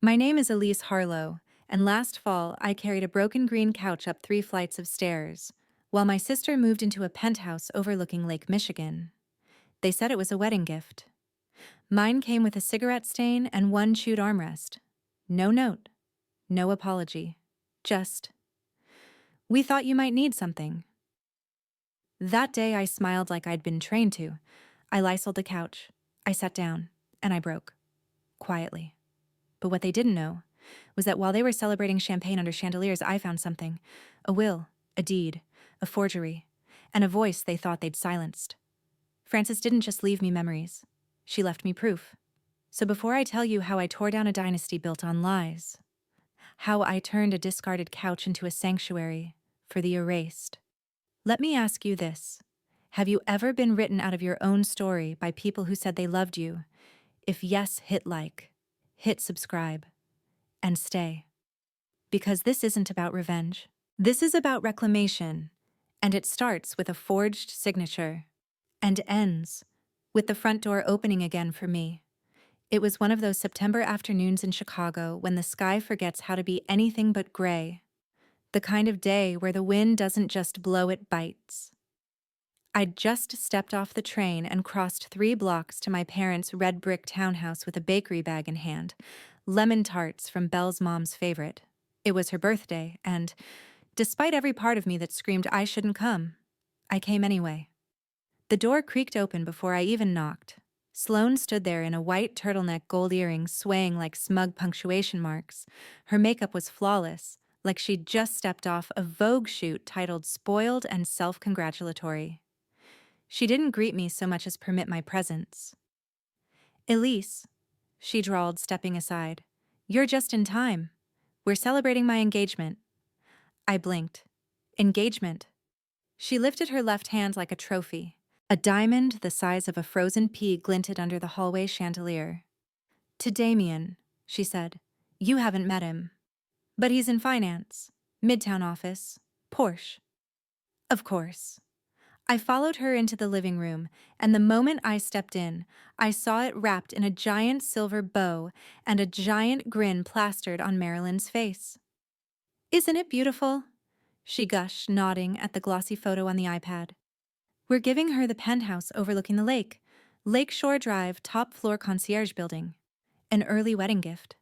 My name is Elise Harlow, and last fall I carried a broken green couch up 3 flights of stairs, while my sister moved into a penthouse overlooking Lake Michigan. They said it was a wedding gift. Mine came with a cigarette stain and one chewed armrest. No note, no apology. Just, we thought you might need something. That day I smiled like I'd been trained to. I lysoled the couch. I sat down, and I broke. Quietly. But what they didn't know was that while they were celebrating champagne under chandeliers, I found something. A will, a deed, a forgery, and a voice they thought they'd silenced. Frances didn't just leave me memories. She left me proof. So before I tell you how I tore down a dynasty built on lies, how I turned a discarded couch into a sanctuary for the erased, let me ask you this. Have you ever been written out of your own story by people who said they loved you? If yes, hit like, hit subscribe, and stay. Because this isn't about revenge. This is about reclamation, and it starts with a forged signature, and ends with the front door opening again for me. It was one of those September afternoons in Chicago when the sky forgets how to be anything but gray. The kind of day where the wind doesn't just blow, it bites. I'd just stepped off the train and crossed 3 blocks to my parents' red brick townhouse with a bakery bag in hand, lemon tarts from Belle's mom's favorite. It was her birthday, and, despite every part of me that screamed I shouldn't come, I came anyway. The door creaked open before I even knocked. Sloane stood there in a white turtleneck, gold earrings swaying like smug punctuation marks. Her makeup was flawless, like she'd just stepped off a Vogue shoot titled Spoiled and Self-Congratulatory. She didn't greet me so much as permit my presence. "Elise," she drawled, stepping aside. "You're just in time. We're celebrating my engagement." I blinked. Engagement. She lifted her left hand like a trophy. A diamond the size of a frozen pea glinted under the hallway chandelier. "To Damien," she said. "You haven't met him. But he's in finance. Midtown office. Porsche." Of course. I followed her into the living room, and the moment I stepped in, I saw it wrapped in a giant silver bow and a giant grin plastered on Marilyn's face. "Isn't it beautiful?" she gushed, nodding at the glossy photo on the iPad. "We're giving her the penthouse overlooking the lake, Lakeshore Drive, top-floor concierge building. An early wedding gift."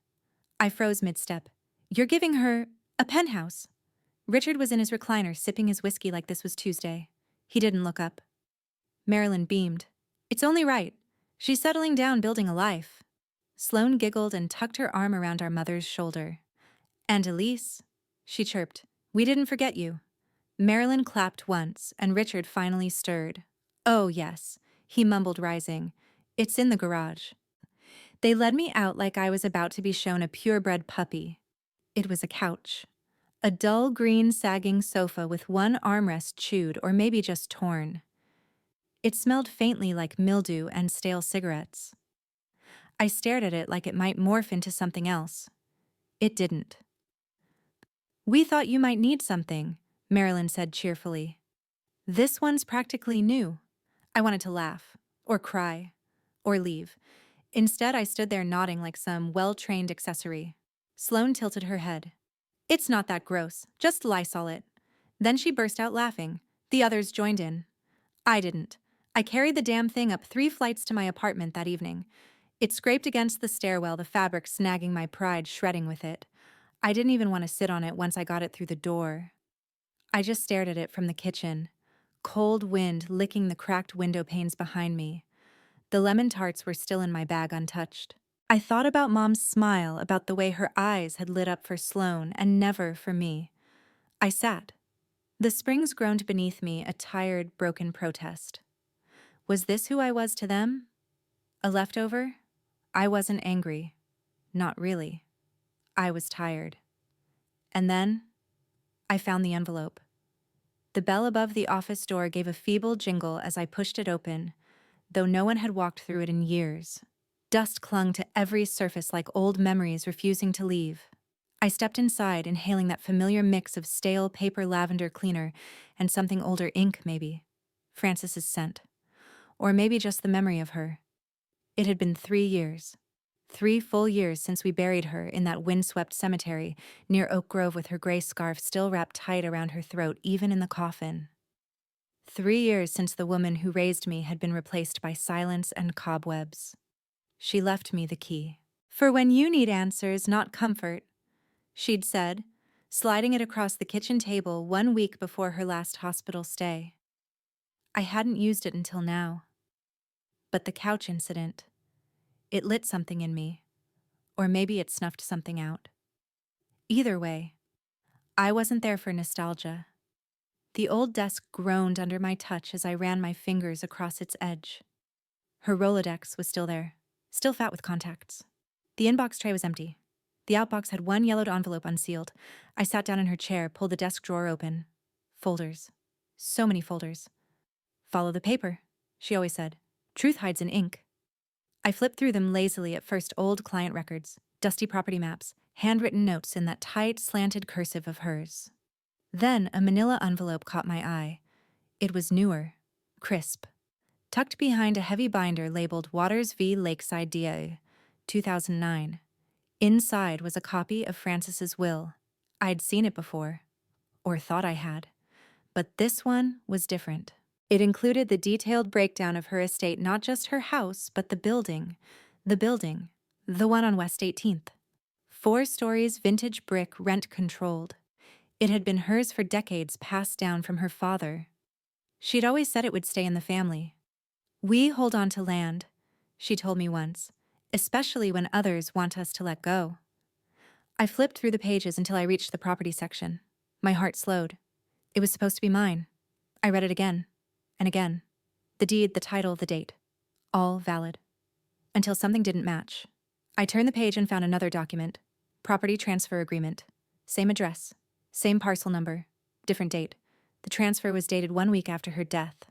I froze mid-step. "You're giving her a penthouse?" Richard was in his recliner, sipping his whiskey like this was Tuesday. He didn't look up. Marilyn beamed. "It's only right. She's settling down, building a life." Sloane giggled and tucked her arm around our mother's shoulder. "And Elise," she chirped, "we didn't forget you." Marilyn clapped once, and Richard finally stirred. "Oh, yes," he mumbled, rising. "It's in the garage." They led me out like I was about to be shown a purebred puppy. It was a couch. A dull green sagging sofa with one armrest chewed or maybe just torn. It smelled faintly like mildew and stale cigarettes. I stared at it like it might morph into something else. It didn't. "We thought you might need something," Marilyn said cheerfully. "This one's practically new." I wanted to laugh, or cry, or leave. Instead, I stood there nodding like some well-trained accessory. Sloane tilted her head. "It's not that gross, just Lysol it." Then she burst out laughing. The others joined in. I didn't. I carried the damn thing up 3 flights to my apartment that evening. It scraped against the stairwell, the fabric snagging my pride, shredding with it. I didn't even want to sit on it once I got it through the door. I just stared at it from the kitchen. Cold wind licking the cracked window panes behind me. The lemon tarts were still in my bag untouched. I thought about Mom's smile, about the way her eyes had lit up for Sloane and never for me. I sat. The springs groaned beneath me, a tired, broken protest. Was this who I was to them? A leftover? I wasn't angry. Not really. I was tired. And then, I found the envelope. The bell above the office door gave a feeble jingle as I pushed it open, though no one had walked through it in years. Dust clung to every surface like old memories refusing to leave. I stepped inside, inhaling that familiar mix of stale paper lavender cleaner and something older ink, maybe. Frances's scent. Or maybe just the memory of her. It had been 3 years. 3 full years since we buried her in that windswept cemetery near Oak Grove with her gray scarf still wrapped tight around her throat, even in the coffin. 3 years since the woman who raised me had been replaced by silence and cobwebs. She left me the key. "For when you need answers, not comfort," she'd said, sliding it across the kitchen table 1 week before her last hospital stay. I hadn't used it until now. But the couch incident, it lit something in me. Or maybe it snuffed something out. Either way, I wasn't there for nostalgia. The old desk groaned under my touch as I ran my fingers across its edge. Her Rolodex was still there, still fat with contacts. The inbox tray was empty. The outbox had one yellowed envelope unsealed. I sat down in her chair, pulled the desk drawer open. Folders. So many folders. "Follow the paper," she always said. "Truth hides in ink." I flipped through them lazily, at first old client records, dusty property maps, handwritten notes in that tight, slanted cursive of hers. Then a manila envelope caught my eye. It was newer, crisp, tucked behind a heavy binder labeled Waters v. Lakeside DA, 2009. Inside was a copy of Francis's will. I'd seen it before, or thought I had, but this one was different. It included the detailed breakdown of her estate, not just her house, but the building, the one on West 18th. 4 stories, vintage brick, rent-controlled. It had been hers for decades, passed down from her father. She'd always said it would stay in the family. "We hold on to land," she told me once, "especially when others want us to let go." I flipped through the pages until I reached the property section. My heart slowed. It was supposed to be mine. I read it again and again. The deed, the title, the date. All valid. Until something didn't match. I turned the page and found another document. Property transfer agreement. Same address. Same parcel number. Different date. The transfer was dated 1 week after her death.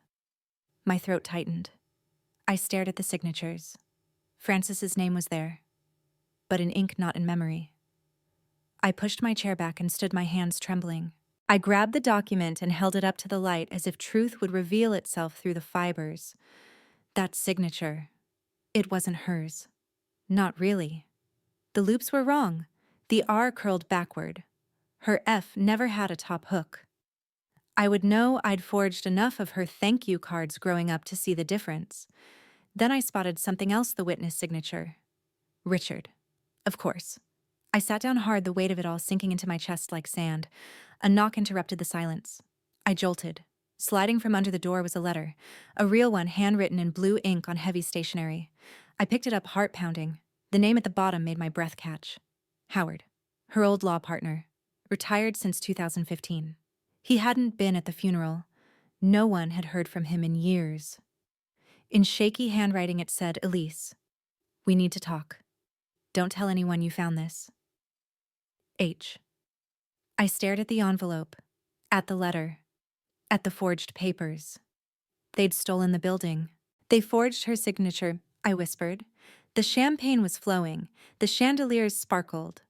My throat tightened. I stared at the signatures. Francis's name was there, but in ink, not in memory. I pushed my chair back and stood, my hands trembling. I grabbed the document and held it up to the light as if truth would reveal itself through the fibers. That signature. It wasn't hers. Not really. The loops were wrong. The R curled backward. Her F never had a top hook. I would know I'd forged enough of her thank you cards growing up to see the difference. Then I spotted something else, the witness signature. Richard. Of course. I sat down hard, the weight of it all sinking into my chest like sand. A knock interrupted the silence. I jolted. Sliding from under the door was a letter, a real one, handwritten in blue ink on heavy stationery. I picked it up, heart pounding. The name at the bottom made my breath catch. Howard. Her old law partner. Retired since 2015. He hadn't been at the funeral. No one had heard from him in years. In shaky handwriting it said, "Elise, we need to talk. Don't tell anyone you found this. H." I stared at the envelope, at the letter, at the forged papers. They'd stolen the building. They forged her signature, I whispered. The champagne was flowing, the chandeliers sparkled,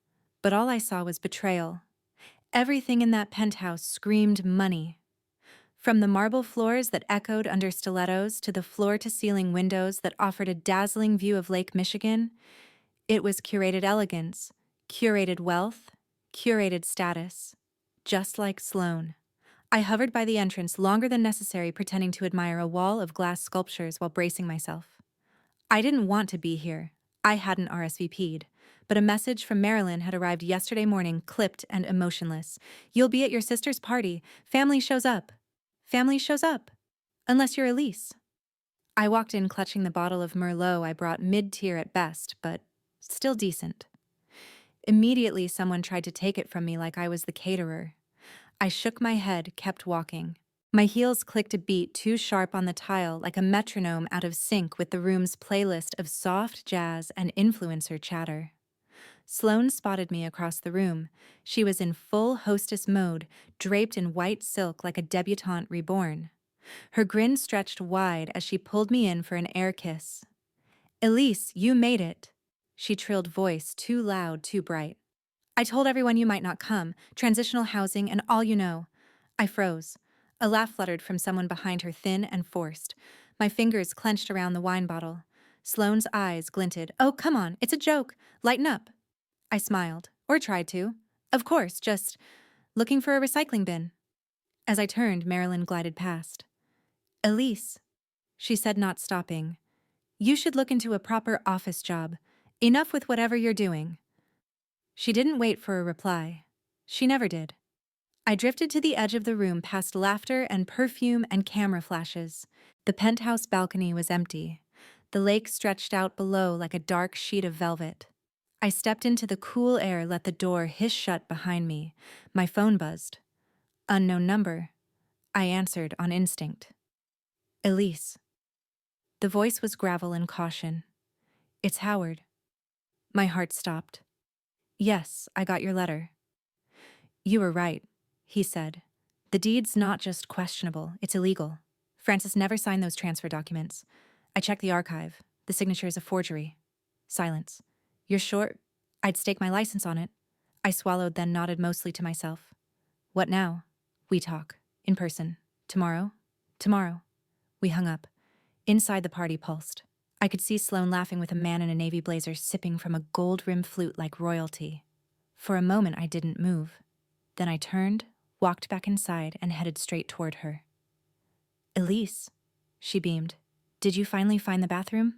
but all I saw was betrayal. Everything in that penthouse screamed money. From the marble floors that echoed under stilettos to the floor-to-ceiling windows that offered a dazzling view of Lake Michigan, it was curated elegance, curated wealth, curated status. Just like Sloane. I hovered by the entrance longer than necessary, pretending to admire a wall of glass sculptures while bracing myself. I didn't want to be here. I hadn't RSVP'd, but a message from Marilyn had arrived yesterday morning, clipped and emotionless. "You'll be at your sister's party. Family shows up. Family shows up. Unless you're Elise." I walked in clutching the bottle of Merlot I brought, mid-tier at best, but still decent. Immediately, someone tried to take it from me like I was the caterer. I shook my head, kept walking. My heels clicked a beat too sharp on the tile, like a metronome out of sync with the room's playlist of soft jazz and influencer chatter. Sloane spotted me across the room. She was in full hostess mode, draped in white silk like a debutante reborn. Her grin stretched wide as she pulled me in for an air kiss. "Elise, you made it," she trilled, voice too loud, too bright. "I told everyone you might not come, transitional housing and all you know." I froze. A laugh fluttered from someone behind her, thin and forced. My fingers clenched around the wine bottle. Sloane's eyes glinted. Oh, come on, it's a joke. Lighten up. I smiled, or tried to. Of course, just looking for a recycling bin. As I turned, Marilyn glided past. Elise, she said, not stopping. You should look into a proper office job. Enough with whatever you're doing. She didn't wait for a reply. She never did. I drifted to the edge of the room past laughter and perfume and camera flashes. The penthouse balcony was empty. The lake stretched out below like a dark sheet of velvet. I stepped into the cool air, let the door hiss shut behind me. My phone buzzed. Unknown number. I answered on instinct. Elise. The voice was gravel and caution. It's Howard. My heart stopped. Yes, I got your letter. You were right, he said. The deed's not just questionable, it's illegal. Francis never signed those transfer documents. I checked the archive. The signature is a forgery. Silence. You're sure? I'd stake my license on it. I swallowed, then nodded mostly to myself. What now? We talk. In person. Tomorrow? Tomorrow. We hung up. Inside, the party pulsed. I could see Sloane laughing with a man in a navy blazer sipping from a gold-rimmed flute like royalty. For a moment, I didn't move. Then I turned, walked back inside, and headed straight toward her. Elise, she beamed. Did you finally find the bathroom?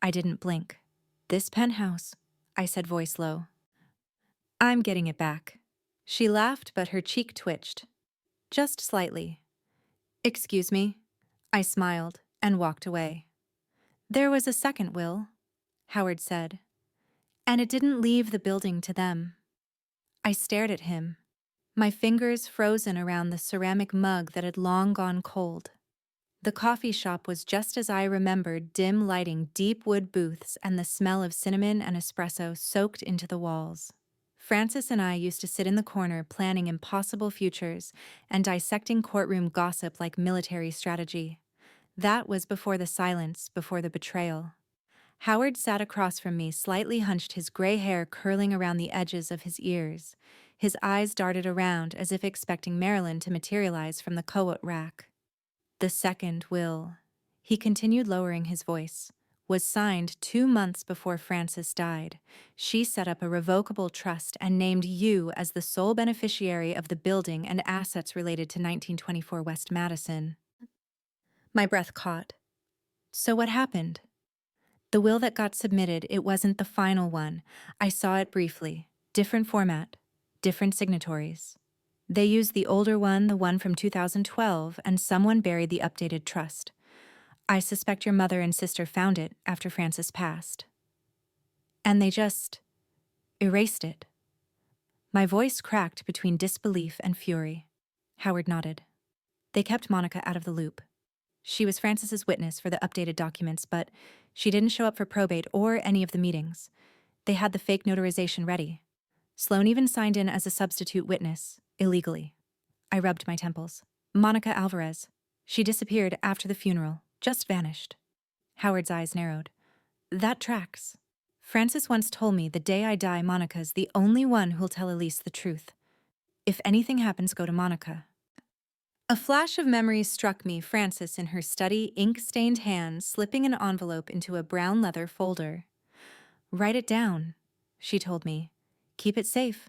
I didn't blink. This penthouse, I said, voice low. I'm getting it back. She laughed, but her cheek twitched. Just slightly. Excuse me? I smiled and walked away. There was a second will, Howard said, and it didn't leave the building to them. I stared at him, my fingers frozen around the ceramic mug that had long gone cold. The coffee shop was just as I remembered, dim lighting, deep wood booths, and the smell of cinnamon and espresso soaked into the walls. Francis and I used to sit in the corner planning impossible futures and dissecting courtroom gossip like military strategy. That was before the silence, before the betrayal. Howard sat across from me, slightly hunched, his gray hair curling around the edges of his ears. His eyes darted around as if expecting Marilyn to materialize from the coat rack. The second will, he continued, lowering his voice, was signed 2 months before Francis died. She set up a revocable trust and named you as the sole beneficiary of the building and assets related to 1924 West Madison. My breath caught. So what happened? The will that got submitted, it wasn't the final one. I saw it briefly. Different format, different signatories. They used the older one, the one from 2012, and someone buried the updated trust. I suspect your mother and sister found it after Francis passed. And they just erased it. My voice cracked between disbelief and fury. Howard nodded. They kept Monica out of the loop. She was Francis's witness for the updated documents, but she didn't show up for probate or any of the meetings. They had the fake notarization ready. Sloane even signed in as a substitute witness, illegally. I rubbed my temples. Monica Alvarez. She disappeared after the funeral, just vanished. Howard's eyes narrowed. That tracks. Francis once told me the day I die, Monica's the only one who'll tell Elise the truth. If anything happens, go to Monica. A flash of memory struck me, Francis in her study, ink-stained hands slipping an envelope into a brown leather folder. Write it down, she told me. Keep it safe.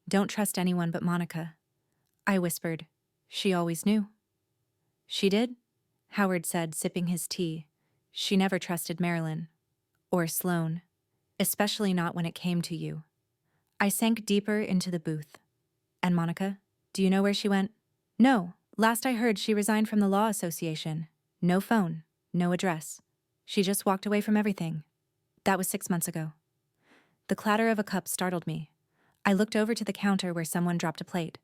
Don't trust anyone but Monica. I whispered. She always knew. She did? Howard said, sipping his tea. She never trusted Marilyn. Or Sloane. Especially not when it came to you. I sank deeper into the booth. And Monica? Do you know where she went? No. Last I heard, she resigned from the Law Association. No phone, no address. She just walked away from everything. That was 6 months ago. The clatter of a cup startled me. I looked over to the counter where someone dropped a plate,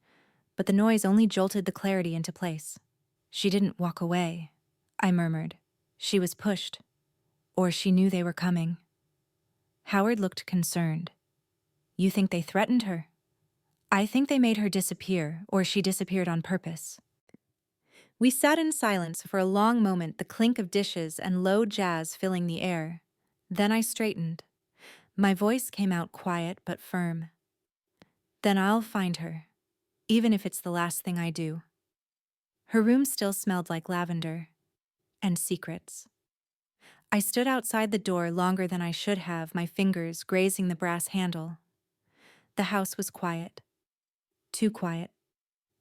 but the noise only jolted the clarity into place. She didn't walk away, I murmured. She was pushed. Or she knew they were coming. Howard looked concerned. You think they threatened her? I think they made her disappear, or she disappeared on purpose. We sat in silence for a long moment, the clink of dishes and low jazz filling the air. Then I straightened. My voice came out quiet but firm. Then I'll find her, even if it's the last thing I do. Her room still smelled like lavender and secrets. I stood outside the door longer than I should have, my fingers grazing the brass handle. The house was quiet. Too quiet.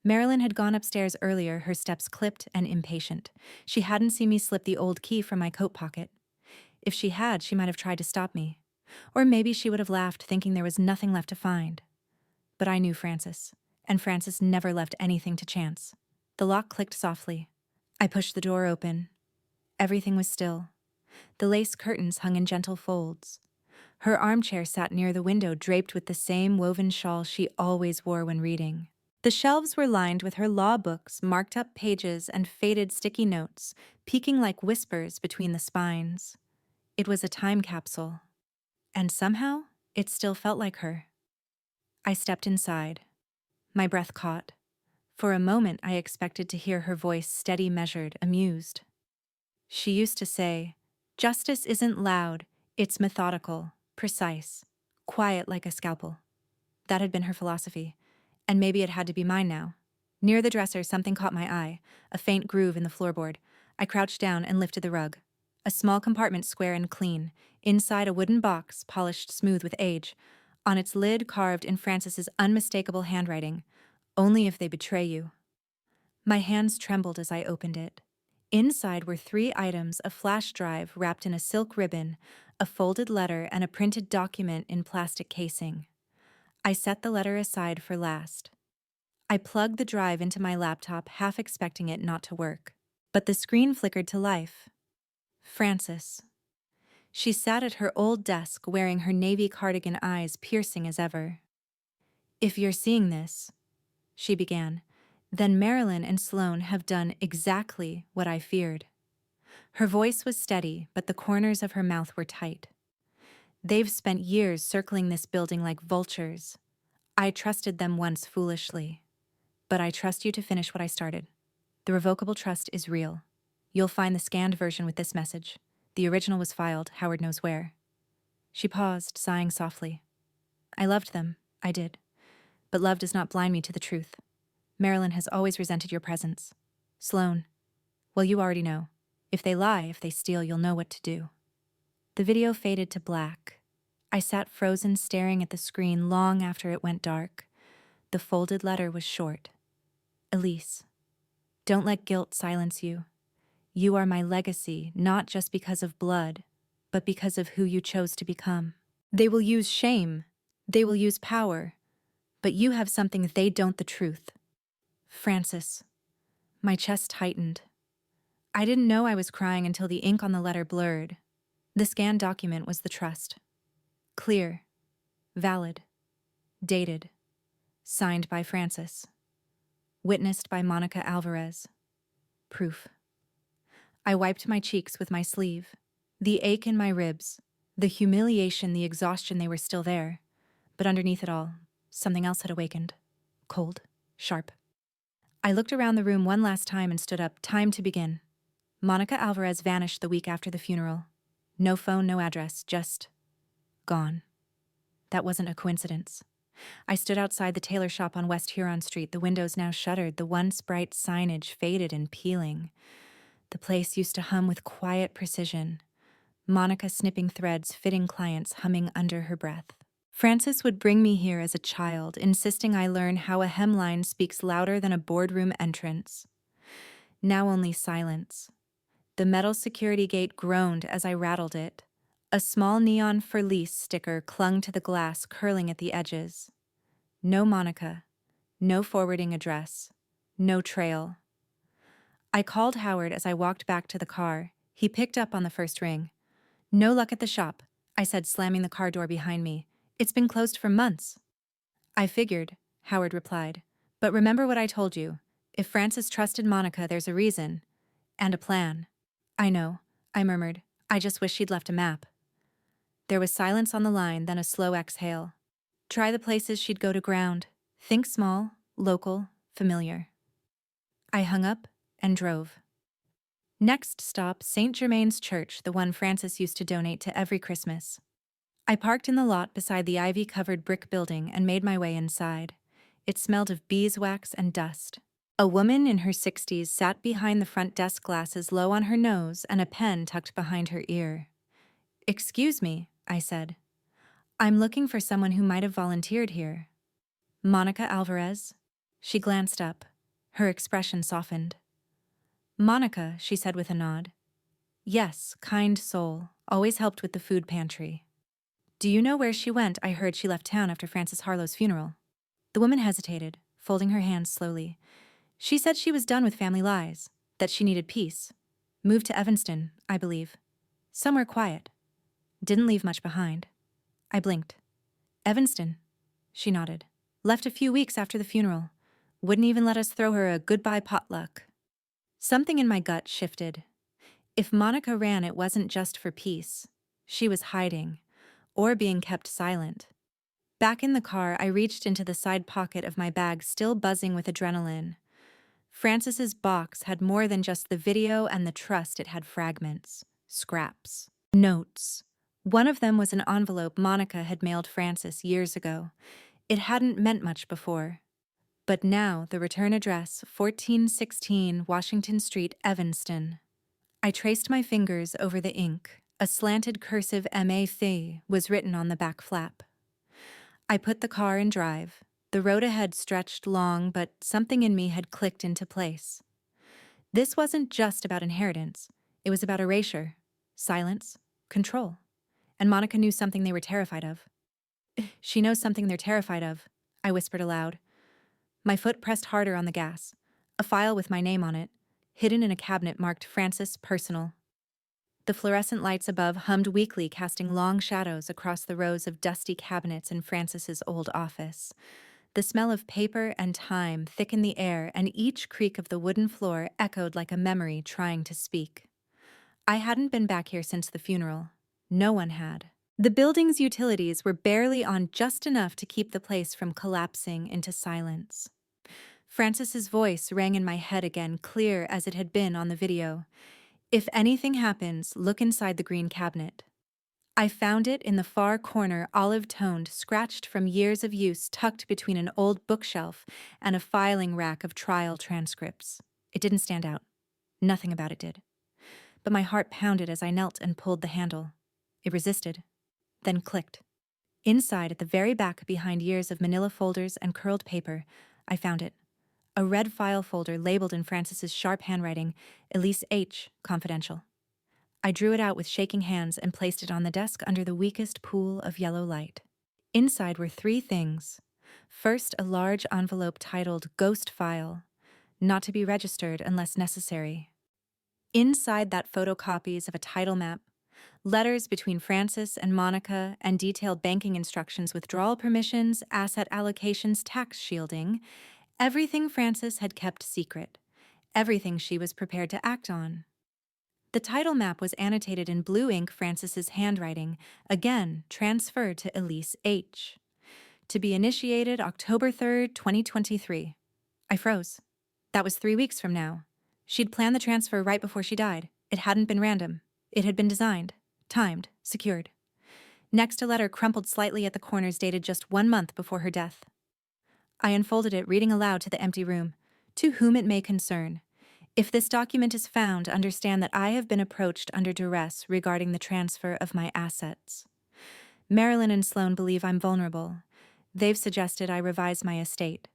Marilyn had gone upstairs earlier, her steps clipped and impatient. She hadn't seen me slip the old key from my coat pocket. If she had, she might have tried to stop me. Or maybe she would have laughed, thinking there was nothing left to find. But I knew Frances, and Frances never left anything to chance. The lock clicked softly. I pushed the door open. Everything was still. The lace curtains hung in gentle folds. Her armchair sat near the window, draped with the same woven shawl she always wore when reading. The shelves were lined with her law books, marked up pages, and faded sticky notes, peeking like whispers between the spines. It was a time capsule. And somehow, it still felt like her. I stepped inside. My breath caught. For a moment, I expected to hear her voice, steady, measured, amused. She used to say, "Justice isn't loud, it's methodical, precise, quiet like a scalpel." That had been her philosophy, and maybe it had to be mine now. Near the dresser, something caught my eye, a faint groove in the floorboard. I crouched down and lifted the rug. A small compartment, square and clean. Inside, a wooden box, polished smooth with age. On its lid, carved in Frances's unmistakable handwriting, "Only if they betray you." My hands trembled as I opened it. Inside were 3 items: a flash drive wrapped in a silk ribbon, a folded letter, and a printed document in plastic casing. I set the letter aside for last. I plugged the drive into my laptop, half expecting it not to work. But the screen flickered to life. Frances. She sat at her old desk, wearing her navy cardigan, eyes piercing as ever. "If you're seeing this," she began, "then Marilyn and Sloane have done exactly what I feared." Her voice was steady, but the corners of her mouth were tight. "They've spent years circling this building like vultures. I trusted them once foolishly. But I trust you to finish what I started. The revocable trust is real. You'll find the scanned version with this message. The original was filed, Howard knows where." She paused, sighing softly. "I loved them, I did. But love does not blind me to the truth. Marilyn has always resented your presence. Sloane, well, you already know. If they lie, if they steal, you'll know what to do." The video faded to black. I sat frozen, staring at the screen long after it went dark. The folded letter was short. "Elise, don't let guilt silence you. You are my legacy, not just because of blood, but because of who you chose to become. They will use shame. They will use power. But you have something they don't, the truth." Frances. My chest tightened. I didn't know I was crying until the ink on the letter blurred. The scanned document was the trust. Clear. Valid. Dated. Signed by Frances. Witnessed by Monica Alvarez. Proof. I wiped my cheeks with my sleeve. The ache in my ribs, the humiliation, the exhaustion, they were still there. But underneath it all, something else had awakened. Cold. Sharp. I looked around the room one last time and stood up. Time to begin. Monica Alvarez vanished the week after the funeral. No phone, no address, just gone. That wasn't a coincidence. I stood outside the tailor shop on West Huron Street, the windows now shuttered, the once bright signage faded and peeling. The place used to hum with quiet precision. Monica snipping threads, fitting clients, humming under her breath. Frances would bring me here as a child, insisting I learn how a hemline speaks louder than a boardroom entrance. Now only silence. The metal security gate groaned as I rattled it. A small neon "For Lease" sticker clung to the glass, curling at the edges. No Monica. No forwarding address. No trail. I called Howard as I walked back to the car. He picked up on the first ring. "No luck at the shop," I said, slamming the car door behind me. "It's been closed for months." "I figured," Howard replied. "But remember what I told you. If Frances trusted Monica, there's a reason. And a plan." "I know," I murmured. "I just wish she'd left a map." There was silence on the line, then a slow exhale. Try the places she'd go to ground. Think small, local, familiar. I hung up and drove. Next stop, St. Germain's Church, the one Frances used to donate to every Christmas. I parked in the lot beside the ivy-covered brick building and made my way inside. It smelled of beeswax and dust. A woman in her 60s sat behind the front desk, glasses low on her nose and a pen tucked behind her ear. "Excuse me," I said. "I'm looking for someone who might have volunteered here." "Monica Alvarez?" She glanced up. Her expression softened. "Monica," she said with a nod. "Yes, kind soul. Always helped with the food pantry." "Do you know where she went? I heard she left town after Frances Harlow's funeral." The woman hesitated, folding her hands slowly. "She said she was done with family lies, that she needed peace. Moved to Evanston, I believe. Somewhere quiet. Didn't leave much behind." I blinked. "Evanston?" She nodded. "Left a few weeks after the funeral. Wouldn't even let us throw her a goodbye potluck." Something in my gut shifted. If Monica ran, it wasn't just for peace. She was hiding, or being kept silent. Back in the car, I reached into the side pocket of my bag, still buzzing with adrenaline. Frances's box had more than just the video and the trust. It had fragments, scraps, notes. One of them was an envelope Monica had mailed Frances years ago. It hadn't meant much before. But now, the return address, 1416 Washington Street, Evanston. I traced my fingers over the ink. A slanted cursive MA was written on the back flap. I put the car in drive. The road ahead stretched long, but something in me had clicked into place. This wasn't just about inheritance. It was about erasure, silence, control. And Monica knew something they were terrified of. "She knows something they're terrified of," I whispered aloud. My foot pressed harder on the gas. A file with my name on it, hidden in a cabinet marked Frances Personal. The fluorescent lights above hummed weakly, casting long shadows across the rows of dusty cabinets in Frances's old office. The smell of paper and time thickened the air, and each creak of the wooden floor echoed like a memory trying to speak. I hadn't been back here since the funeral. No one had. The building's utilities were barely on, just enough to keep the place from collapsing into silence. Frances's voice rang in my head again, clear as it had been on the video. "If anything happens, look inside the green cabinet." I found it in the far corner, olive-toned, scratched from years of use, tucked between an old bookshelf and a filing rack of trial transcripts. It didn't stand out. Nothing about it did. But my heart pounded as I knelt and pulled the handle. It resisted, then clicked. Inside, at the very back, behind years of manila folders and curled paper, I found it. A red file folder labeled in Frances's sharp handwriting, "Elise H. Confidential." I drew it out with shaking hands and placed it on the desk under the weakest pool of yellow light. Inside were three things. First, a large envelope titled "Ghost File," not to be registered unless necessary. Inside that, photocopies of a title map, letters between Frances and Monica, and detailed banking instructions, withdrawal permissions, asset allocations, tax shielding. Everything Frances had kept secret. Everything she was prepared to act on. The title map was annotated in blue ink, Frances's handwriting, again transferred to Elise H. To be initiated October 3rd, 2023. I froze. That was 3 weeks from now. She'd planned the transfer right before she died. It hadn't been random. It had been designed, timed, secured. Next, a letter crumpled slightly at the corners, dated just 1 month before her death. I unfolded it, reading aloud to the empty room. "To whom it may concern. If this document is found, understand that I have been approached under duress regarding the transfer of my assets. Marilyn and Sloan believe I'm vulnerable. They've suggested I revise my estate.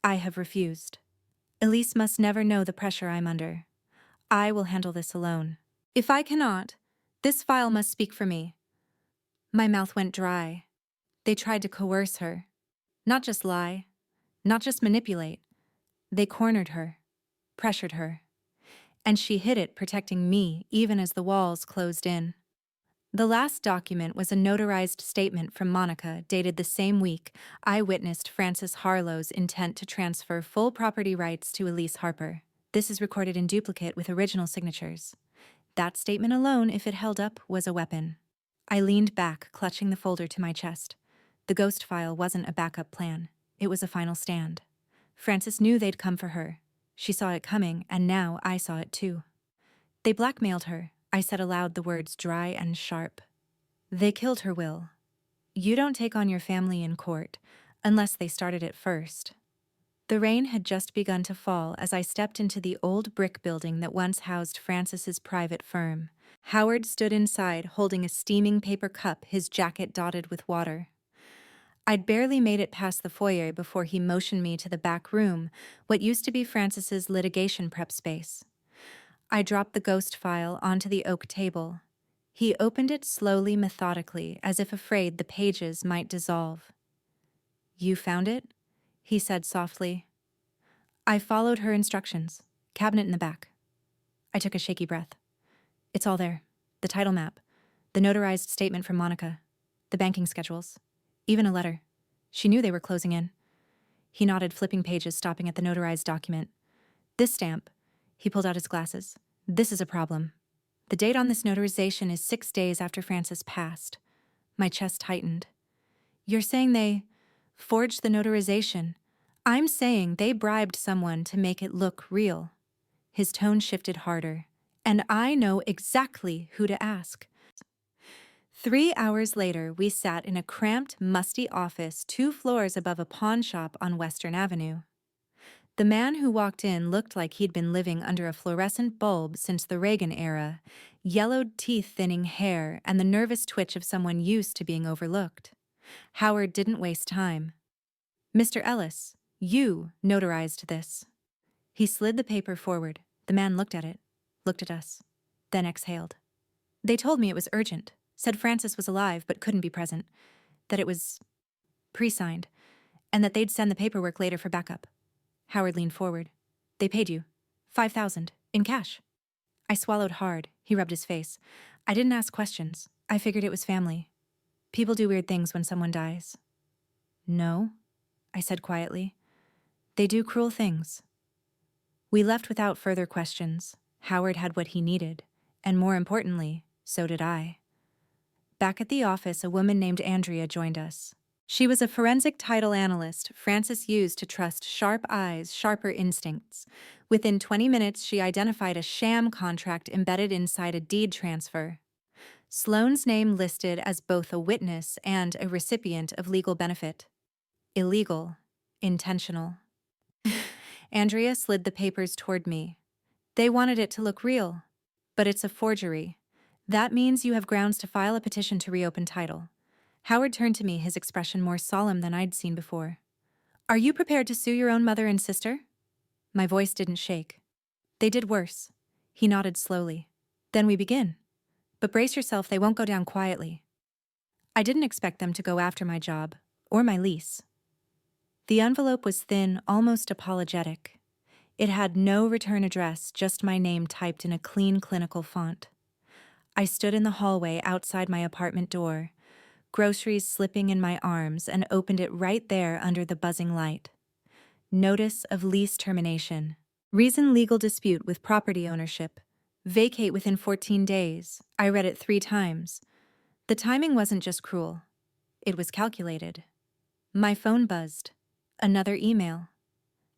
I have refused. Elise must never know the pressure I'm under. I will handle this alone. If I cannot, this file must speak for me." My mouth went dry. They tried to coerce her. Not just lie. Not just manipulate. They cornered her. Pressured her. And she hid it, protecting me, even as the walls closed in. The last document was a notarized statement from Monica, dated the same week I witnessed Frances Harlow's intent to transfer full property rights to Elise Harper. This is recorded in duplicate with original signatures. That statement alone, if it held up, was a weapon. I leaned back, clutching the folder to my chest. The ghost file wasn't a backup plan. It was a final stand. Frances knew they'd come for her. She saw it coming, and now I saw it too. "They blackmailed her." I said aloud, the words dry and sharp. "They killed her will. You don't take on your family in court, unless they started it first." The rain had just begun to fall as I stepped into the old brick building that once housed Francis's private firm. Howard stood inside, holding a steaming paper cup, his jacket dotted with water. I'd barely made it past the foyer before he motioned me to the back room, what used to be Francis's litigation prep space. I dropped the ghost file onto the oak table. He opened it slowly, methodically, as if afraid the pages might dissolve. "You found it?" he said softly. I followed her instructions. Cabinet in the back. I took a shaky breath. It's all there. The title map, the notarized statement from Monica, the banking schedules, even a letter. She knew they were closing in. He nodded, flipping pages, stopping at the notarized document. This stamp. He pulled out his glasses. This is a problem. The date on this notarization is 6 days after Francis passed. My chest tightened. You're saying they forged the notarization? I'm saying they bribed someone to make it look real. His tone shifted harder. And I know exactly who to ask. 3 hours later, we sat in a cramped, musty office 2 floors above a pawn shop on Western Avenue. The man who walked in looked like he'd been living under a fluorescent bulb since the Reagan era, yellowed teeth-thinning hair, and the nervous twitch of someone used to being overlooked. Howard didn't waste time. "Mr. Ellis, you notarized this." He slid the paper forward. The man looked at it, looked at us, then exhaled. "They told me it was urgent, said Francis was alive but couldn't be present, that it was pre-signed, and that they'd send the paperwork later for backup." Howard leaned forward. "They paid you. $5,000 in cash." I swallowed hard. He rubbed his face. "I didn't ask questions. I figured it was family. People do weird things when someone dies." "No," I said quietly. "They do cruel things." We left without further questions. Howard had what he needed, and more importantly, so did I. Back at the office, a woman named Andrea joined us. She was a forensic title analyst Francis used to trust sharp eyes, sharper instincts. Within 20 minutes, she identified a sham contract embedded inside a deed transfer. Sloane's name listed as both a witness and a recipient of legal benefit. Illegal. Intentional. Andrea slid the papers toward me. "They wanted it to look real. But it's a forgery. That means you have grounds to file a petition to reopen title." Howard turned to me, his expression more solemn than I'd seen before. "Are you prepared to sue your own mother and sister?" My voice didn't shake. "They did worse." He nodded slowly. "Then we begin. But brace yourself, they won't go down quietly." I didn't expect them to go after my job, or my lease. The envelope was thin, almost apologetic. It had no return address, just my name typed in a clean, clinical font. I stood in the hallway outside my apartment door, groceries slipping in my arms, and opened it right there under the buzzing light. Notice of lease termination. Reason legal dispute with property ownership. Vacate within 14 days. I read it 3 times. The timing wasn't just cruel. It was calculated. My phone buzzed. Another email.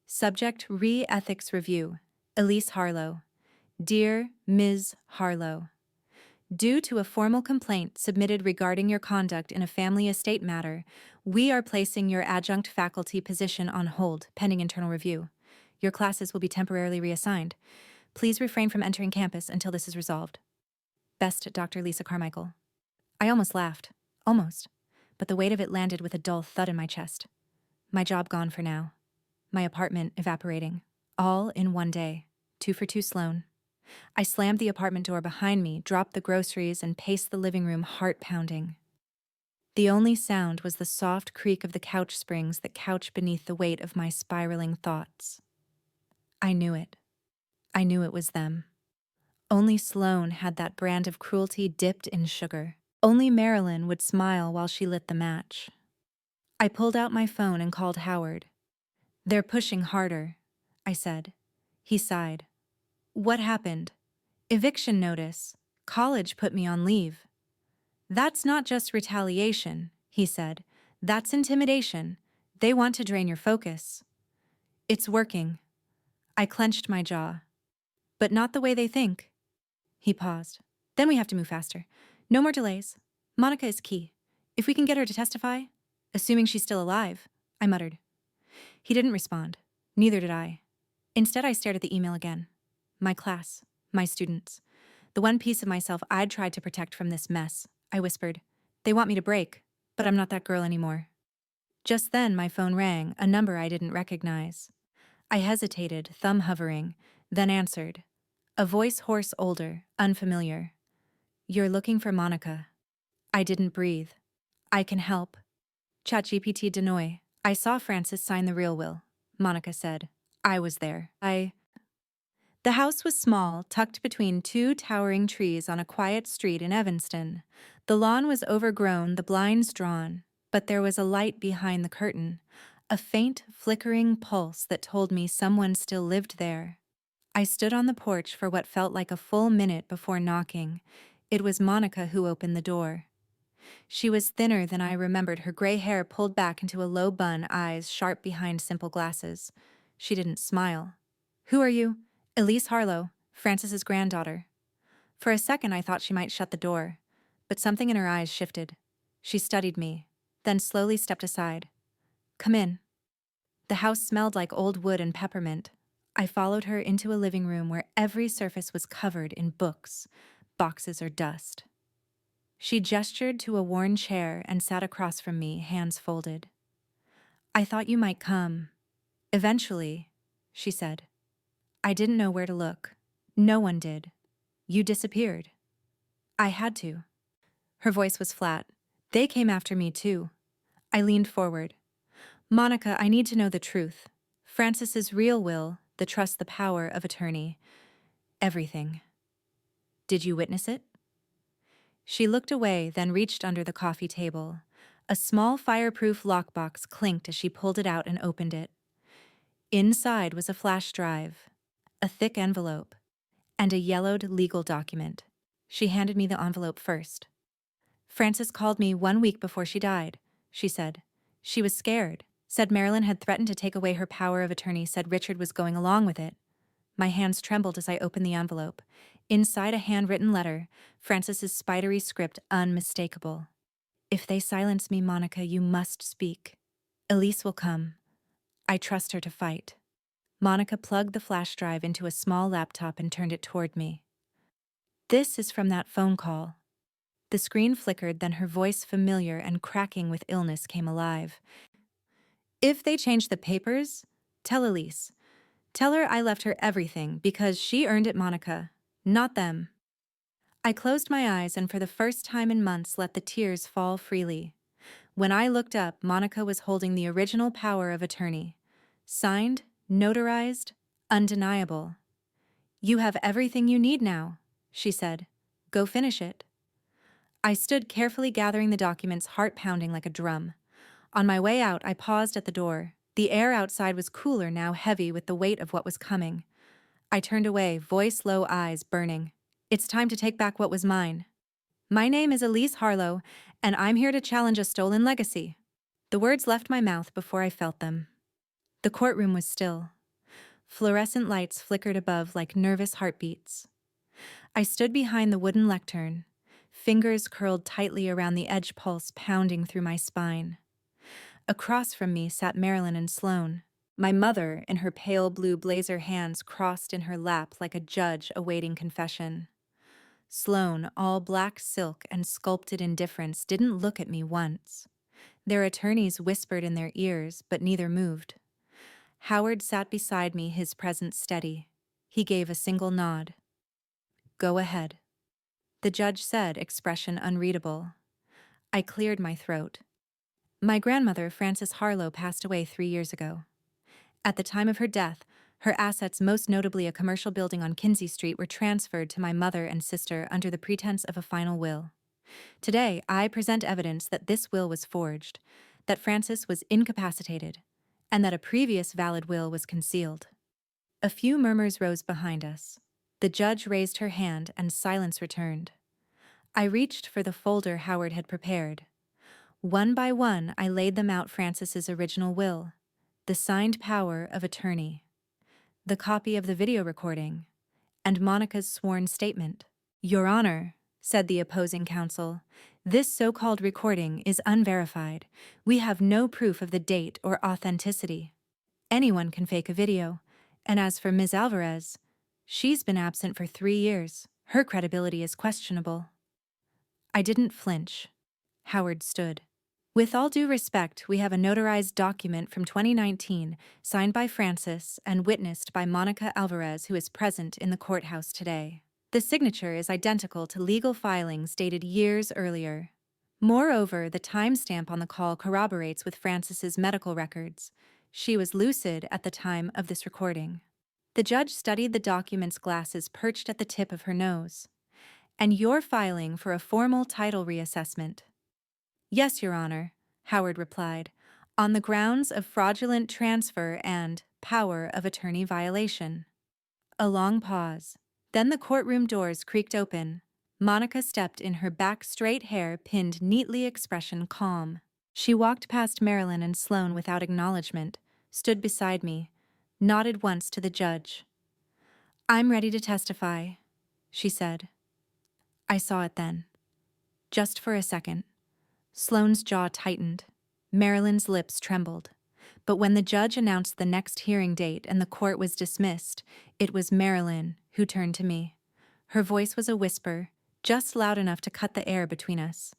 Subject: Re-Ethics Review. Elise Harlow. Dear Ms. Harlow, due to a formal complaint submitted regarding your conduct in a family estate matter, we are placing your adjunct faculty position on hold pending internal review. Your classes will be temporarily reassigned. Please refrain from entering campus until this is resolved. Best, Dr. Lisa Carmichael. I almost laughed. Almost. But the weight of it landed with a dull thud in my chest. My job gone for now. My apartment evaporating. All in one day. 2 for 2 Sloane. I slammed the apartment door behind me, dropped the groceries, and paced the living room, heart pounding. The only sound was the soft creak of the couch springs that couched beneath the weight of my spiraling thoughts. I knew it. I knew it was them. Only Sloane had that brand of cruelty dipped in sugar. Only Marilyn would smile while she lit the match. I pulled out my phone and called Howard. "They're pushing harder," I said. He sighed. "What happened?" "Eviction notice. College put me on leave." "That's not just retaliation," he said. "That's intimidation. They want to drain your focus." "It's working." I clenched my jaw. "But not the way they think." He paused. "Then we have to move faster. No more delays. Monica is key. If we can get her to testify, assuming she's still alive," I muttered. He didn't respond. Neither did I. Instead, I stared at the email again. My class. My students. The one piece of myself I'd tried to protect from this mess. I whispered, "They want me to break, but I'm not that girl anymore." Just then, my phone rang, a number I didn't recognize. I hesitated, thumb hovering, then answered. A voice hoarse, older, unfamiliar. "You're looking for Monica." I didn't breathe. "I can help." ChatGPT Denoy. "I saw Francis sign the real will," Monica said. "I was there." The house was small, tucked between two towering trees on a quiet street in Evanston. The lawn was overgrown, the blinds drawn, but there was a light behind the curtain, a faint, flickering pulse that told me someone still lived there. I stood on the porch for what felt like a full minute before knocking. It was Monica who opened the door. She was thinner than I remembered, her gray hair pulled back into a low bun, eyes sharp behind simple glasses. She didn't smile. "Who are you?" "Elise Harlow, Francis's granddaughter." For a second I thought she might shut the door, but something in her eyes shifted. She studied me, then slowly stepped aside. "Come in." The house smelled like old wood and peppermint. I followed her into a living room where every surface was covered in books, boxes, or dust. She gestured to a worn chair and sat across from me, hands folded. "I thought you might come. Eventually," she said. "I didn't know where to look. No one did. You disappeared. I had to." Her voice was flat. "They came after me too." I leaned forward. "Monica, I need to know the truth. Francis's real will, the trust, the power of attorney. Everything. Did you witness it?" She looked away, then reached under the coffee table. A small fireproof lockbox clinked as she pulled it out and opened it. Inside was a flash drive, a thick envelope, and a yellowed legal document. She handed me the envelope first. "Francis called me 1 week before she died," she said. "She was scared, said Marilyn had threatened to take away her power of attorney, said Richard was going along with it." My hands trembled as I opened the envelope. Inside, a handwritten letter, Francis's spidery script unmistakable. "If they silence me, Monica, you must speak. Elise will come. I trust her to fight." Monica plugged the flash drive into a small laptop and turned it toward me. "This is from that phone call." The screen flickered, then her voice, familiar and cracking with illness, came alive. "If they change the papers, tell Elise. Tell her I left her everything because she earned it, Monica, not them." I closed my eyes and for the first time in months let the tears fall freely. When I looked up, Monica was holding the original power of attorney. Signed, notarized, undeniable. "You have everything you need now," she said. "Go finish it." I stood carefully gathering the documents, heart pounding like a drum. On my way out, I paused at the door. The air outside was cooler now, heavy with the weight of what was coming. I turned away, voice low, eyes burning. "It's time to take back what was mine. My name is Elise Harlow, and I'm here to challenge a stolen legacy." The words left my mouth before I felt them. The courtroom was still. Fluorescent lights flickered above like nervous heartbeats. I stood behind the wooden lectern, fingers curled tightly around the edge, pulse pounding through my spine. Across from me sat Marilyn and Sloane, my mother in her pale blue blazer, hands crossed in her lap like a judge awaiting confession. Sloane, all black silk and sculpted indifference, didn't look at me once. Their attorneys whispered in their ears, but neither moved. Howard sat beside me, his presence steady. He gave a single nod. "Go ahead," the judge said, expression unreadable. I cleared my throat. My grandmother, Frances Harlow, passed away 3 years ago. At the time of her death, her assets, most notably a commercial building on Kinsey Street, were transferred to my mother and sister under the pretense of a final will. Today, I present evidence that this will was forged, that Frances was incapacitated, and that a previous valid will was concealed. A few murmurs rose behind us. The judge raised her hand and silence returned. I reached for the folder Howard had prepared. One by one, I laid them out: Frances's original will, the signed power of attorney, the copy of the video recording, and Monica's sworn statement. "Your Honor," said the opposing counsel, "this so-called recording is unverified. We have no proof of the date or authenticity." Anyone can fake a video. And as for Ms. Alvarez, she's been absent for 3 years. Her credibility is questionable. I didn't flinch. Howard stood. With all due respect, we have a notarized document from 2019, signed by Francis and witnessed by Monica Alvarez, who is present in the courthouse today. The signature is identical to legal filings dated years earlier. Moreover, the timestamp on the call corroborates with Francis's medical records. She was lucid at the time of this recording. The judge studied the document's glasses perched at the tip of her nose. And you're filing for a formal title reassessment. Yes, Your Honor, Howard replied, on the grounds of fraudulent transfer and power of attorney violation. A long pause. Then the courtroom doors creaked open. Monica stepped in, her back straight hair pinned neatly, expression calm. She walked past Marilyn and Sloane without acknowledgement, stood beside me, nodded once to the judge. I'm ready to testify, she said. I saw it then. Just for a second. Sloane's jaw tightened. Marilyn's lips trembled. But when the judge announced the next hearing date and the court was dismissed, it was Marilyn who turned to me. Her voice was a whisper, just loud enough to cut the air between us.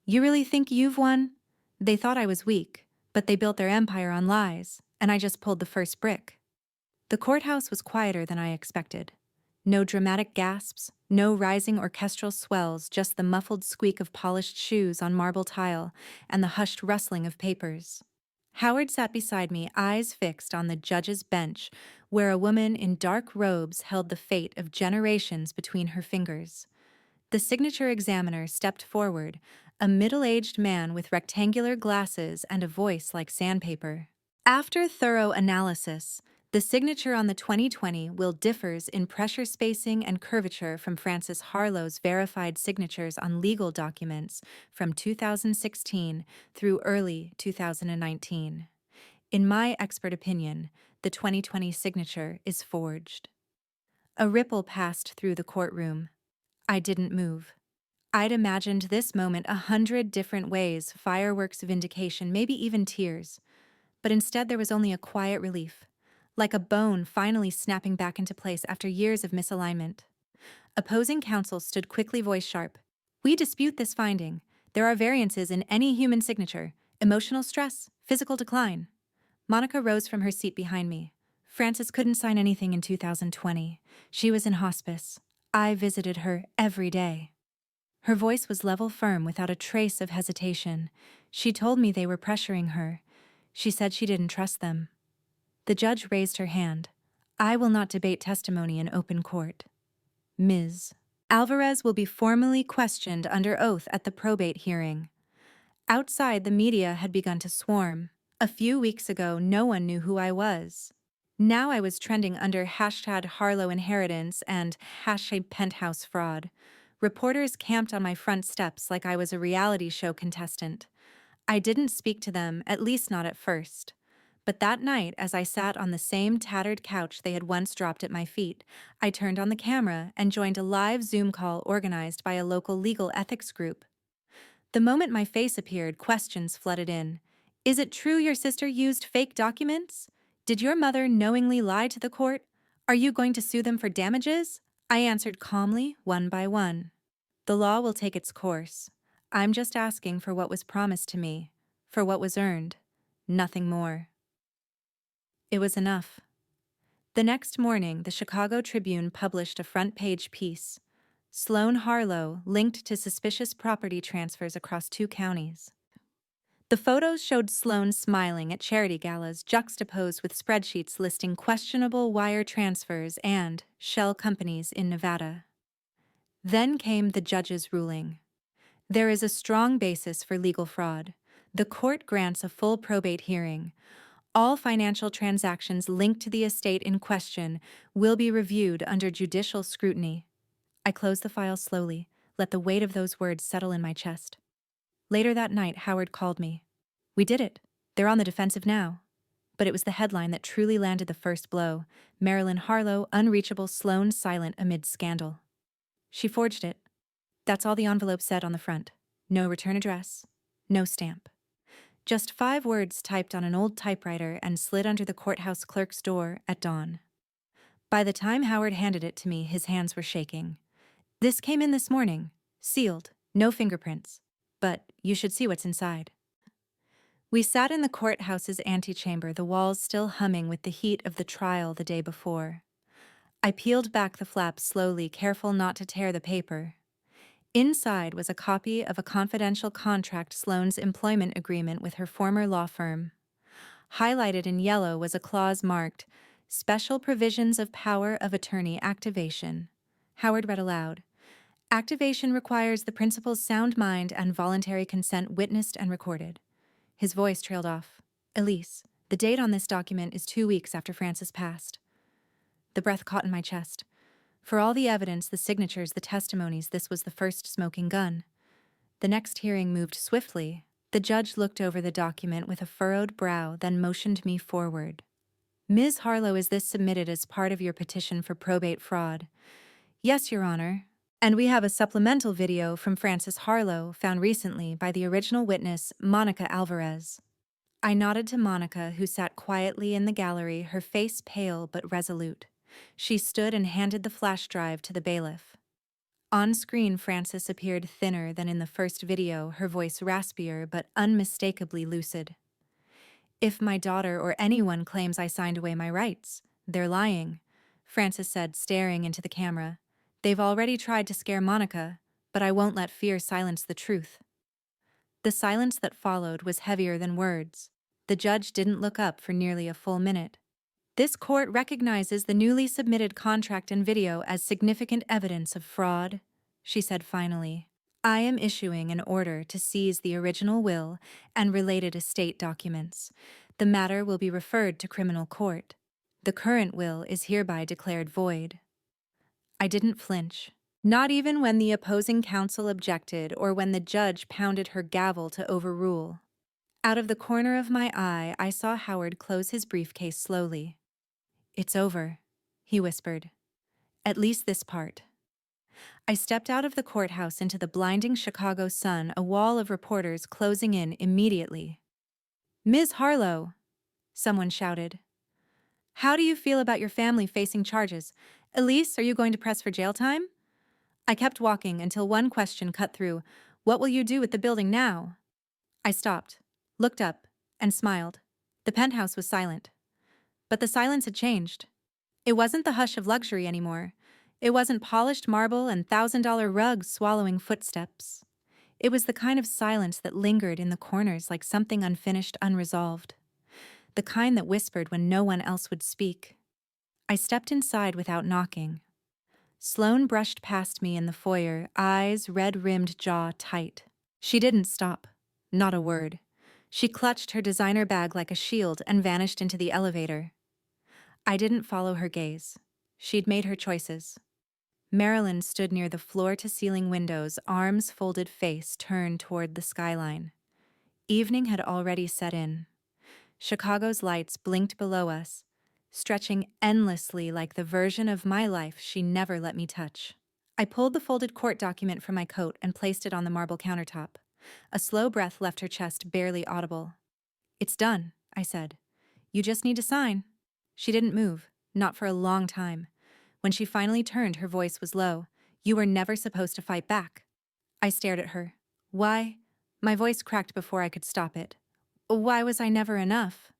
You really think you've won? They thought I was weak, but they built their empire on lies, and I just pulled the first brick. The courthouse was quieter than I expected. No dramatic gasps, no rising orchestral swells, just the muffled squeak of polished shoes on marble tile and the hushed rustling of papers. Howard sat beside me, eyes fixed on the judge's bench, where a woman in dark robes held the fate of generations between her fingers. The signature examiner stepped forward, a middle-aged man with rectangular glasses and a voice like sandpaper. After thorough analysis, the signature on the 2020 will differs in pressure spacing and curvature from Frances Harlow's verified signatures on legal documents from 2016 through early 2019. In my expert opinion, the 2020 signature is forged. A ripple passed through the courtroom. I didn't move. I'd imagined this moment 100 different ways, fireworks, vindication, maybe even tears. But instead there was only a quiet relief, like a bone finally snapping back into place after years of misalignment. Opposing counsel stood quickly, voice sharp. We dispute this finding. There are variances in any human signature, emotional stress, physical decline. Monica rose from her seat behind me. Frances couldn't sign anything in 2020. She was in hospice. I visited her every day. Her voice was level, firm, without a trace of hesitation. She told me they were pressuring her. She said she didn't trust them. The judge raised her hand. I will not debate testimony in open court. Ms. Alvarez will be formally questioned under oath at the probate hearing. Outside, the media had begun to swarm. A few weeks ago, no one knew who I was. Now I was trending under #Harlow inheritance and #Penthouse fraud. Reporters camped on my front steps like I was a reality show contestant. I didn't speak to them, at least not at first. But that night, as I sat on the same tattered couch they had once dropped at my feet, I turned on the camera and joined a live Zoom call organized by a local legal ethics group. The moment my face appeared, questions flooded in. Is it true your sister used fake documents? Did your mother knowingly lie to the court? Are you going to sue them for damages? I answered calmly, one by one. The law will take its course. I'm just asking for what was promised to me, for what was earned, nothing more. It was enough. The next morning, the Chicago Tribune published a front-page piece. Sloane Harlow linked to suspicious property transfers across 2 counties. The photos showed Sloane smiling at charity galas, juxtaposed with spreadsheets listing questionable wire transfers and shell companies in Nevada. Then came the judge's ruling. There is a strong basis for legal fraud. The court grants a full probate hearing. All financial transactions linked to the estate in question will be reviewed under judicial scrutiny. I closed the file slowly, let the weight of those words settle in my chest. Later that night, Howard called me. We did it. They're on the defensive now. But it was the headline that truly landed the first blow. Marilyn Harlow, unreachable, Sloane silent amid scandal. She forged it. That's all the envelope said on the front. No return address. No stamp. Just 5 words typed on an old typewriter and slid under the courthouse clerk's door at dawn. By the time Howard handed it to me, his hands were shaking. This came in this morning, sealed, no fingerprints. But you should see what's inside. We sat in the courthouse's antechamber, the walls still humming with the heat of the trial the day before. I peeled back the flap slowly, careful not to tear the paper. Inside was a copy of a confidential contract, Sloane's employment agreement with her former law firm. Highlighted in yellow was a clause marked, "Special Provisions of Power of Attorney Activation." Howard read aloud. "Activation requires the principal's sound mind and voluntary consent witnessed and recorded." His voice trailed off. "Elise, the date on this document is 2 weeks after Francis passed." The breath caught in my chest. For all the evidence, the signatures, the testimonies, this was the first smoking gun. The next hearing moved swiftly. The judge looked over the document with a furrowed brow, then motioned me forward. "Ms. Harlow, is this submitted as part of your petition for probate fraud?" "Yes, Your Honor. And we have a supplemental video from Francis Harlow, found recently by the original witness, Monica Alvarez." I nodded to Monica, who sat quietly in the gallery, her face pale but resolute. She stood and handed the flash drive to the bailiff. On screen, Frances appeared thinner than in the first video, her voice raspier but unmistakably lucid. "If my daughter or anyone claims I signed away my rights, they're lying," Frances said, staring into the camera. "They've already tried to scare Monica, but I won't let fear silence the truth." The silence that followed was heavier than words. The judge didn't look up for nearly a full minute. "This court recognizes the newly submitted contract and video as significant evidence of fraud," she said finally. "I am issuing an order to seize the original will and related estate documents. The matter will be referred to criminal court. The current will is hereby declared void." I didn't flinch. Not even when the opposing counsel objected or when the judge pounded her gavel to overrule. Out of the corner of my eye, I saw Howard close his briefcase slowly. "It's over," he whispered. "At least this part." I stepped out of the courthouse into the blinding Chicago sun, a wall of reporters closing in immediately. "Ms. Harlow," someone shouted. "How do you feel about your family facing charges? Elise, are you going to press for jail time?" I kept walking until one question cut through. "What will you do with the building now?" I stopped, looked up, and smiled. The penthouse was silent. But the silence had changed. It wasn't the hush of luxury anymore. It wasn't polished marble and $1,000 rugs swallowing footsteps. It was the kind of silence that lingered in the corners like something unfinished, unresolved. The kind that whispered when no one else would speak. I stepped inside without knocking. Sloane brushed past me in the foyer, eyes, red-rimmed jaw tight. She didn't stop. Not a word. She clutched her designer bag like a shield and vanished into the elevator. I didn't follow her gaze. She'd made her choices. Marilyn stood near the floor-to-ceiling windows, arms folded, face turned toward the skyline. Evening had already set in. Chicago's lights blinked below us, stretching endlessly like the version of my life she never let me touch. I pulled the folded court document from my coat and placed it on the marble countertop. A slow breath left her chest, barely audible. "It's done," I said. "You just need to sign." She didn't move, not for a long time. When she finally turned, her voice was low. "You were never supposed to fight back." I stared at her. "Why?" My voice cracked before I could stop it. "Why was I never enough?"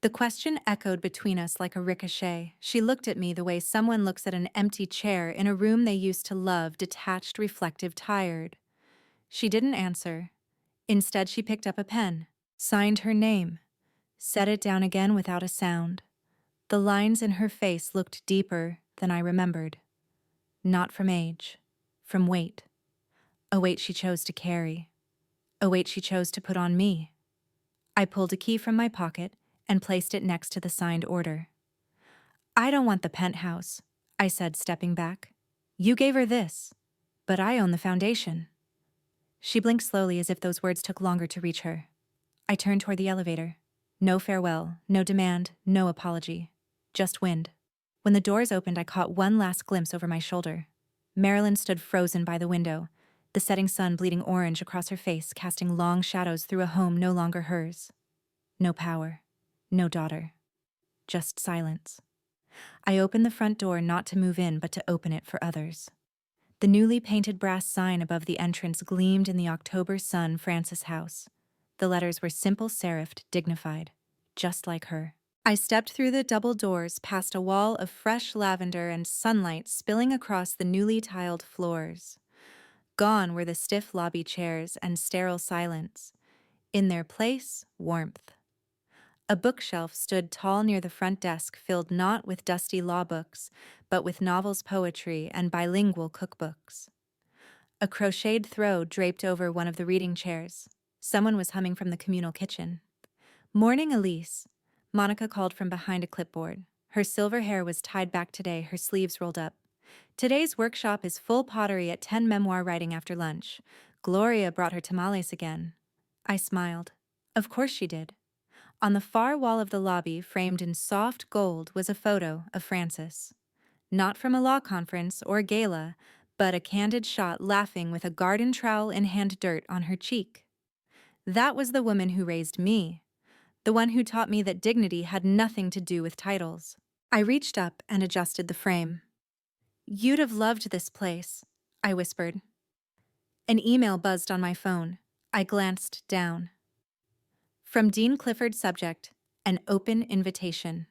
The question echoed between us like a ricochet. She looked at me the way someone looks at an empty chair in a room they used to love, detached, reflective, tired. She didn't answer. Instead, she picked up a pen, signed her name, set it down again without a sound. The lines in her face looked deeper than I remembered. Not from age, from weight. A weight she chose to carry. A weight she chose to put on me. I pulled a key from my pocket and placed it next to the signed order. "I don't want the penthouse," I said, stepping back. "You gave her this, but I own the foundation." She blinked slowly as if those words took longer to reach her. I turned toward the elevator. No farewell, no demand, no apology. Just wind. When the doors opened, I caught one last glimpse over my shoulder. Marilyn stood frozen by the window, the setting sun bleeding orange across her face, casting long shadows through a home no longer hers. No power, no daughter, just silence. I opened the front door not to move in but to open it for others. The newly painted brass sign above the entrance gleamed in the October sun. Frances House. The letters were simple serifed, dignified, just like her. I stepped through the double doors past a wall of fresh lavender and sunlight spilling across the newly tiled floors. Gone were the stiff lobby chairs and sterile silence. In their place, warmth. A bookshelf stood tall near the front desk, filled not with dusty law books, but with novels, poetry, and bilingual cookbooks. A crocheted throw draped over one of the reading chairs. Someone was humming from the communal kitchen. "Morning, Elise," Monica called from behind a clipboard. Her silver hair was tied back today, her sleeves rolled up. "Today's workshop is full pottery at 10 memoir writing after lunch. Gloria brought her tamales again." I smiled. Of course she did. On the far wall of the lobby, framed in soft gold, was a photo of Frances. Not from a law conference or gala, but a candid shot laughing with a garden trowel in hand, dirt on her cheek. That was the woman who raised me, the one who taught me that dignity had nothing to do with titles. I reached up and adjusted the frame. "You'd have loved this place," I whispered. An email buzzed on my phone. I glanced down. From Dean Clifford, subject, an open invitation.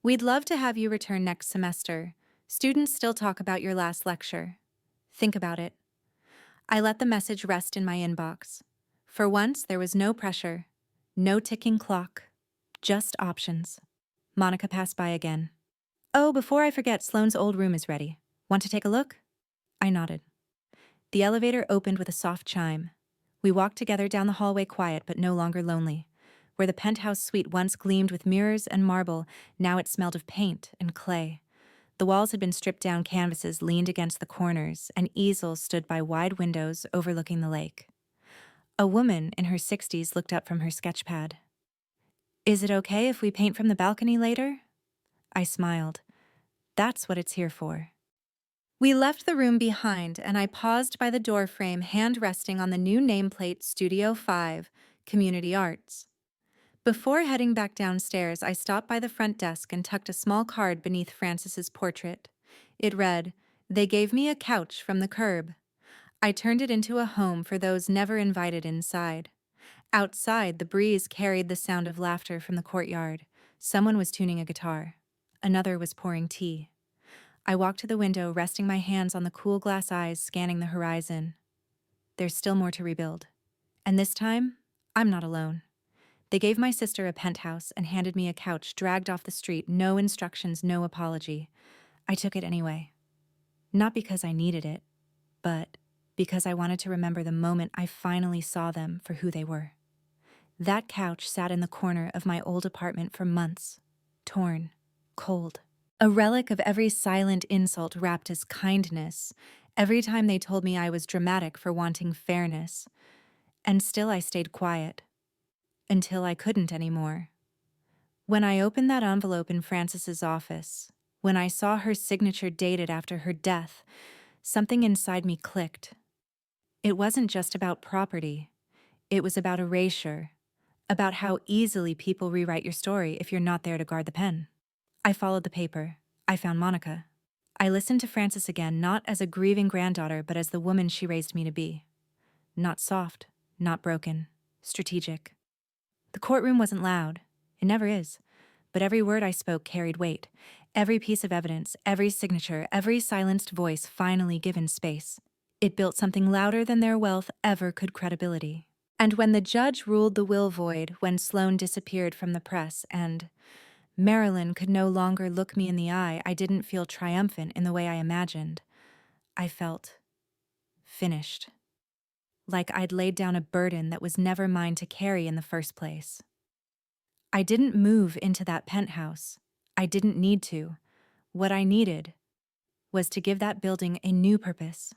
"We'd love to have you return next semester. Students still talk about your last lecture. Think about it." I let the message rest in my inbox. For once, there was no pressure, no ticking clock, just options. Monica passed by again. "Oh, before I forget, Sloane's old room is ready. Want to take a look?" I nodded. The elevator opened with a soft chime. We walked together down the hallway, quiet but no longer lonely. Where the penthouse suite once gleamed with mirrors and marble, now it smelled of paint and clay. The walls had been stripped down, canvases leaned against the corners, and easels stood by wide windows overlooking the lake. A woman in her 60s looked up from her sketchpad. "Is it okay if we paint from the balcony later?" I smiled. That's what it's here for. We left the room behind, and I paused by the doorframe, hand resting on the new nameplate Studio 5, Community Arts. Before heading back downstairs, I stopped by the front desk and tucked a small card beneath Frances's portrait. It read, "They gave me a couch from the curb." I turned it into a home for those never invited inside. Outside, the breeze carried the sound of laughter from the courtyard. Someone was tuning a guitar. Another was pouring tea. I walked to the window, resting my hands on the cool glass eyes, scanning the horizon. There's still more to rebuild. And this time, I'm not alone. They gave my sister a penthouse and handed me a couch dragged off the street, no instructions, no apology. I took it anyway. Not because I needed it, but because I wanted to remember the moment I finally saw them for who they were. That couch sat in the corner of my old apartment for months, torn, cold. A relic of every silent insult wrapped as kindness, every time they told me I was dramatic for wanting fairness. And still I stayed quiet. Until I couldn't anymore. When I opened that envelope in Frances's office, when I saw her signature dated after her death, something inside me clicked. It wasn't just about property. It was about erasure, about how easily people rewrite your story if you're not there to guard the pen. I followed the paper. I found Monica. I listened to Frances again, not as a grieving granddaughter, but as the woman she raised me to be. Not soft, not broken, strategic. The courtroom wasn't loud. It never is. But every word I spoke carried weight. Every piece of evidence, every signature, every silenced voice finally given space. It built something louder than their wealth ever could, credibility. And when the judge ruled the will void, when Sloane disappeared from the press, and Marilyn could no longer look me in the eye, I didn't feel triumphant in the way I imagined. I felt finished. Like I'd laid down a burden that was never mine to carry in the first place. I didn't move into that penthouse. I didn't need to. What I needed was to give that building a new purpose.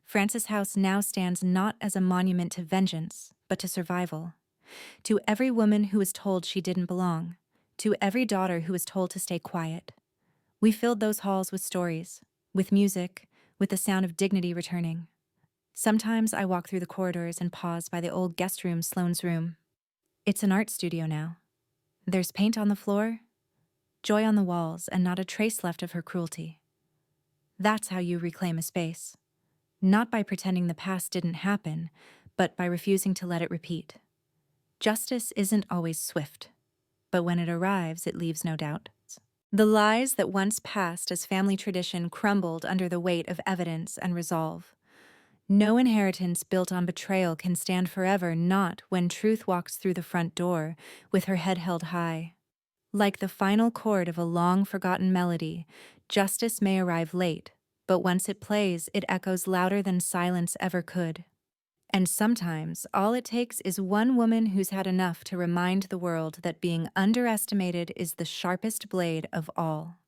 Frances House now stands not as a monument to vengeance, but to survival. To every woman who was told she didn't belong. To every daughter who was told to stay quiet. We filled those halls with stories, with music, with the sound of dignity returning. Sometimes I walk through the corridors and pause by the old guest room, Sloane's room. It's an art studio now. There's paint on the floor, joy on the walls, and not a trace left of her cruelty. That's how you reclaim a space. Not by pretending the past didn't happen, but by refusing to let it repeat. Justice isn't always swift, but when it arrives, it leaves no doubt. The lies that once passed as family tradition crumbled under the weight of evidence and resolve. No inheritance built on betrayal can stand forever, not when truth walks through the front door with her head held high. Like the final chord of a long-forgotten melody, justice may arrive late, but once it plays, it echoes louder than silence ever could. And sometimes, all it takes is one woman who's had enough to remind the world that being underestimated is the sharpest blade of all.